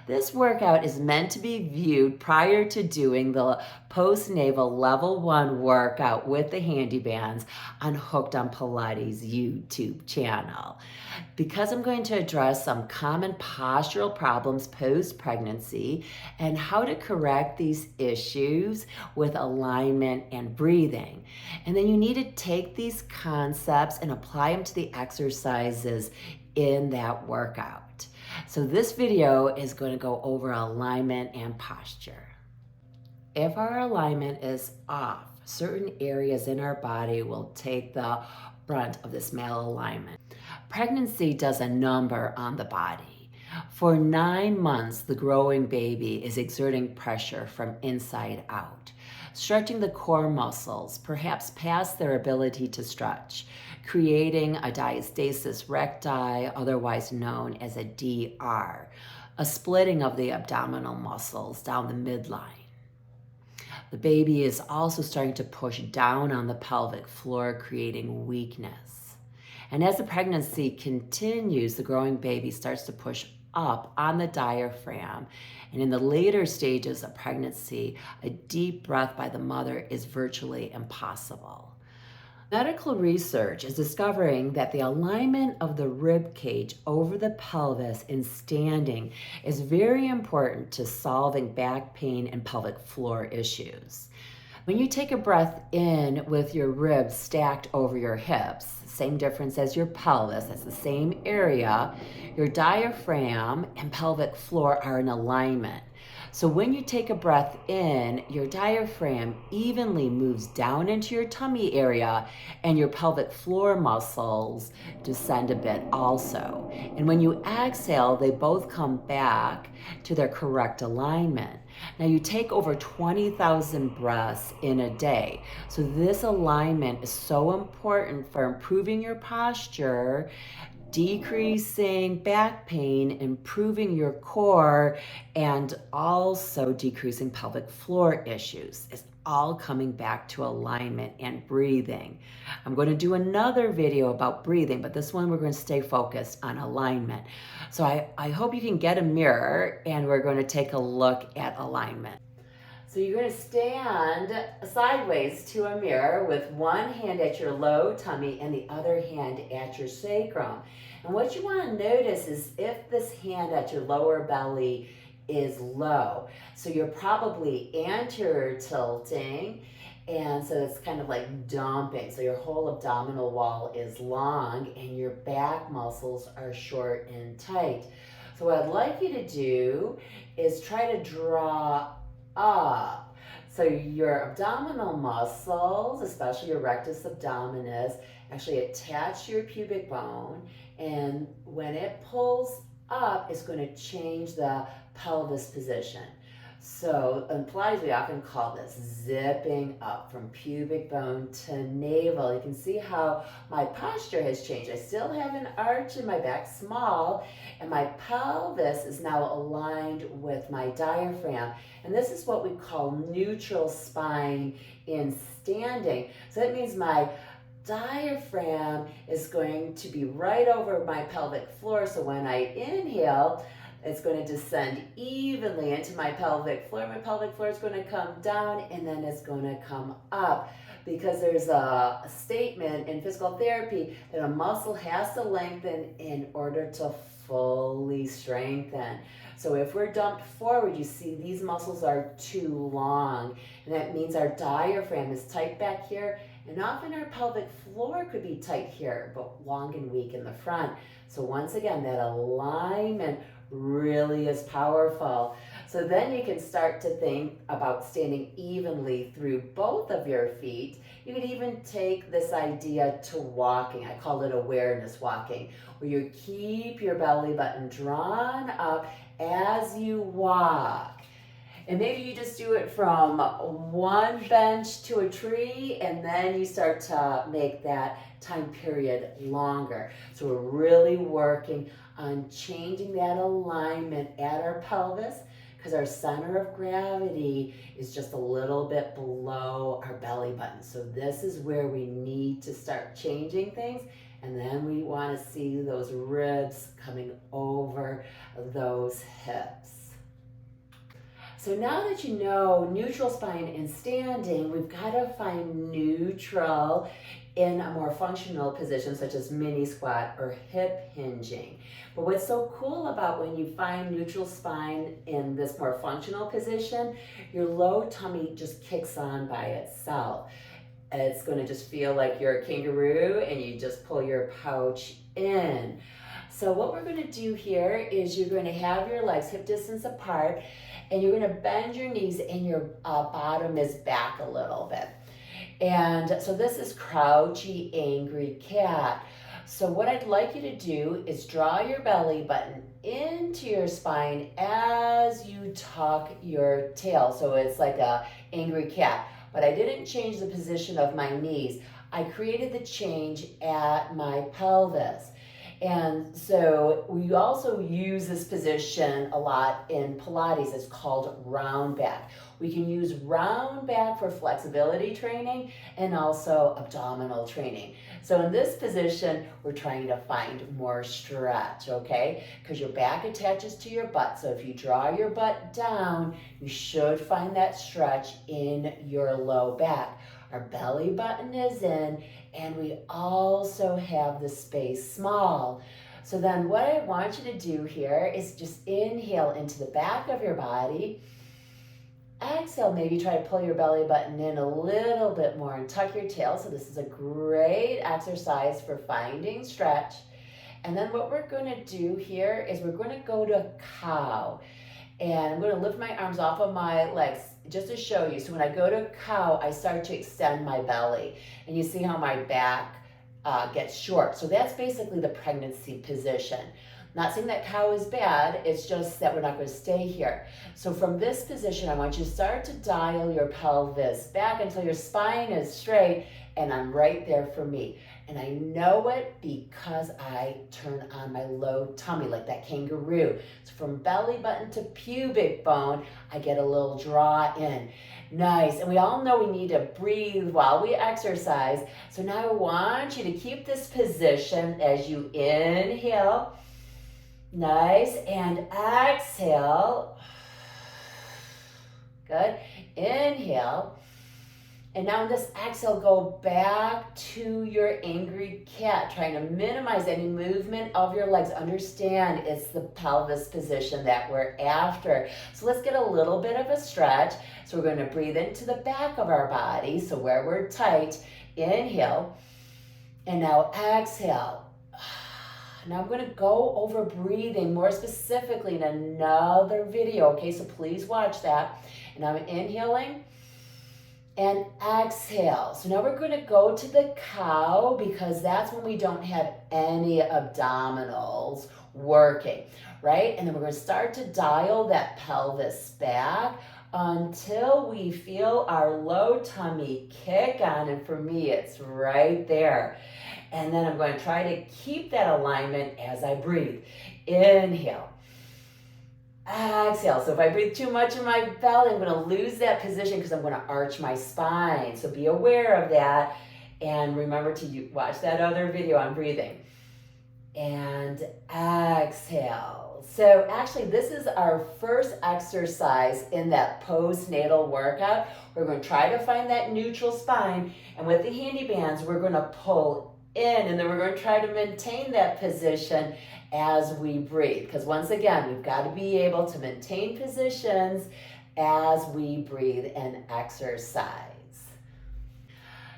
This workout is meant to be viewed prior to doing the post-natal level 1 workout with the handy bands on Hooked on Pilates YouTube channel. Because I'm going to address some common postural problems post-pregnancy and how to correct these issues with alignment and breathing. And then you need to take these concepts and apply them to the exercises in that workout. So this video is going to go over alignment and posture. If our alignment is off, certain areas in our body will take the brunt of this malalignment. Pregnancy does a number on the body. For 9 months, the growing baby is exerting pressure from inside out, stretching the core muscles, perhaps past their ability to stretch, creating a diastasis recti, otherwise known as a DR, a splitting of the abdominal muscles down the midline. The baby is also starting to push down on the pelvic floor, creating weakness. And as the pregnancy continues, the growing baby starts to push up on the diaphragm. And in the later stages of pregnancy, a deep breath by the mother is virtually impossible. Medical research is discovering that the alignment of the rib cage over the pelvis in standing is very important to solving back pain and pelvic floor issues. When you take a breath in with your ribs stacked over your hips, same difference as your pelvis, that's the same area, your diaphragm and pelvic floor are in alignment. So when you take a breath in, your diaphragm evenly moves down into your tummy area and your pelvic floor muscles descend a bit also. And when you exhale, they both come back to their correct alignment. Now you take over 20,000 breaths in a day. So this alignment is so important for improving your posture, decreasing back pain, improving your core, and also decreasing pelvic floor issues. It's all coming back to alignment and breathing. I'm going to do another video about breathing, but this one we're going to stay focused on alignment. So I hope you can get a mirror and we're going to take a look at alignment. So you're going to stand sideways to a mirror with one hand at your low tummy and the other hand at your sacrum. And what you want to notice is if this hand at your lower belly is low. So you're probably anterior tilting, and so it's kind of like dumping. So your whole abdominal wall is long and your back muscles are short and tight. So what I'd like you to do is try to draw up. So your abdominal muscles, especially your rectus abdominis, actually attach to your pubic bone, and when it pulls up, it's going to change the pelvis position. So in Pilates, we often call this zipping up from pubic bone to navel. You can see how my posture has changed. I still have an arch in my back, small, and my pelvis is now aligned with my diaphragm. And this is what we call neutral spine in standing. So that means my diaphragm is going to be right over my pelvic floor. So when I inhale, it's going to descend evenly into my pelvic floor. My pelvic floor is going to come down and then it's going to come up, because there's a statement in physical therapy that a muscle has to lengthen in order to fully strengthen. So if we're dumped forward, you see these muscles are too long, and that means our diaphragm is tight back here, and often our pelvic floor could be tight here, but long and weak in the front. So once again, that alignment really is powerful. So then you can start to think about standing evenly through both of your feet. You could even take this idea to walking. I call it awareness walking, where you keep your belly button drawn up as you walk. And maybe you just do it from one bench to a tree, and then you start to make that time period longer. So we're really working on changing that alignment at our pelvis, because our center of gravity is just a little bit below our belly button. So this is where we need to start changing things. And then we want to see those ribs coming over those hips. So now that you know neutral spine in standing, we've got to find neutral in a more functional position such as mini squat or hip hinging. But what's so cool about when you find neutral spine in this more functional position, your low tummy just kicks on by itself. It's going to just feel like you're a kangaroo and you just pull your pouch in. So what we're going to do here is you're going to have your legs hip distance apart and you're going to bend your knees and your bottom is back a little bit. And so this is crouchy, angry cat. So what I'd like you to do is draw your belly button into your spine as you tuck your tail. So it's like a angry cat. But I didn't change the position of my knees. I created the change at my pelvis. And so we also use this position a lot in Pilates. It's called round back. We can use round back for flexibility training and also abdominal training. So in this position, we're trying to find more stretch, okay? Because your back attaches to your butt. So if you draw your butt down, you should find that stretch in your low back. Our belly button is in, and we also have the space small. So then what I want you to do here is just inhale into the back of your body. Exhale, maybe try to pull your belly button in a little bit more and tuck your tail. So this is a great exercise for finding stretch. And then what we're going to do here is we're going to go to cow. And I'm going to lift my arms off of my legs just to show you. So when I go to cow, I start to extend my belly. And you see how my back gets short. So that's basically the pregnancy position. Not saying that cow is bad, it's just that we're not going to stay here. So from this position, I want you to start to dial your pelvis back until your spine is straight, and I'm right there for me. And I know it because I turn on my low tummy like that kangaroo. So from belly button to pubic bone, I get a little draw in. Nice. And we all know we need to breathe while we exercise. So now I want you to keep this position as you inhale. Nice. And exhale. Good. Inhale. And now in this exhale, go back to your angry cat, trying to minimize any movement of your legs. Understand it's the pelvis position that we're after. So let's get a little bit of a stretch. So we're going to breathe into the back of our body. So where we're tight, inhale. And now exhale. Now I'm going to go over breathing more specifically in another video. Okay, so please watch that. And I'm inhaling. And exhale. So now we're going to go to the cow because that's when we don't have any abdominals working, right? And then we're going to start to dial that pelvis back until we feel our low tummy kick on. And for me, it's right there. And then I'm going to try to keep that alignment as I breathe. Inhale. Exhale. So if I breathe too much in my belly, I'm going to lose that position because I'm going to arch my spine. So be aware of that. And remember to watch that other video on breathing. And exhale. So actually, this is our first exercise in that postnatal workout. We're going to try to find that neutral spine. And with the handy bands, we're going to pull in. And then we're going to try to maintain that position as we breathe. Because once again, we've got to be able to maintain positions as we breathe and exercise.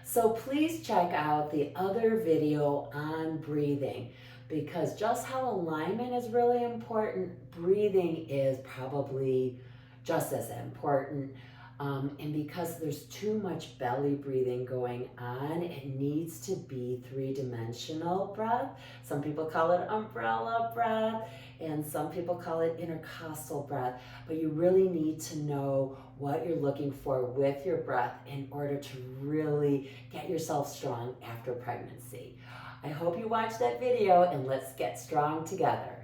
So please check out the other video on breathing, because just how alignment is really important, breathing is probably just as important. And because there's too much belly breathing going on, it needs to be three-dimensional breath. Some people call it umbrella breath, and some people call it intercostal breath. But you really need to know what you're looking for with your breath in order to really get yourself strong after pregnancy. I hope you watched that video, and let's get strong together.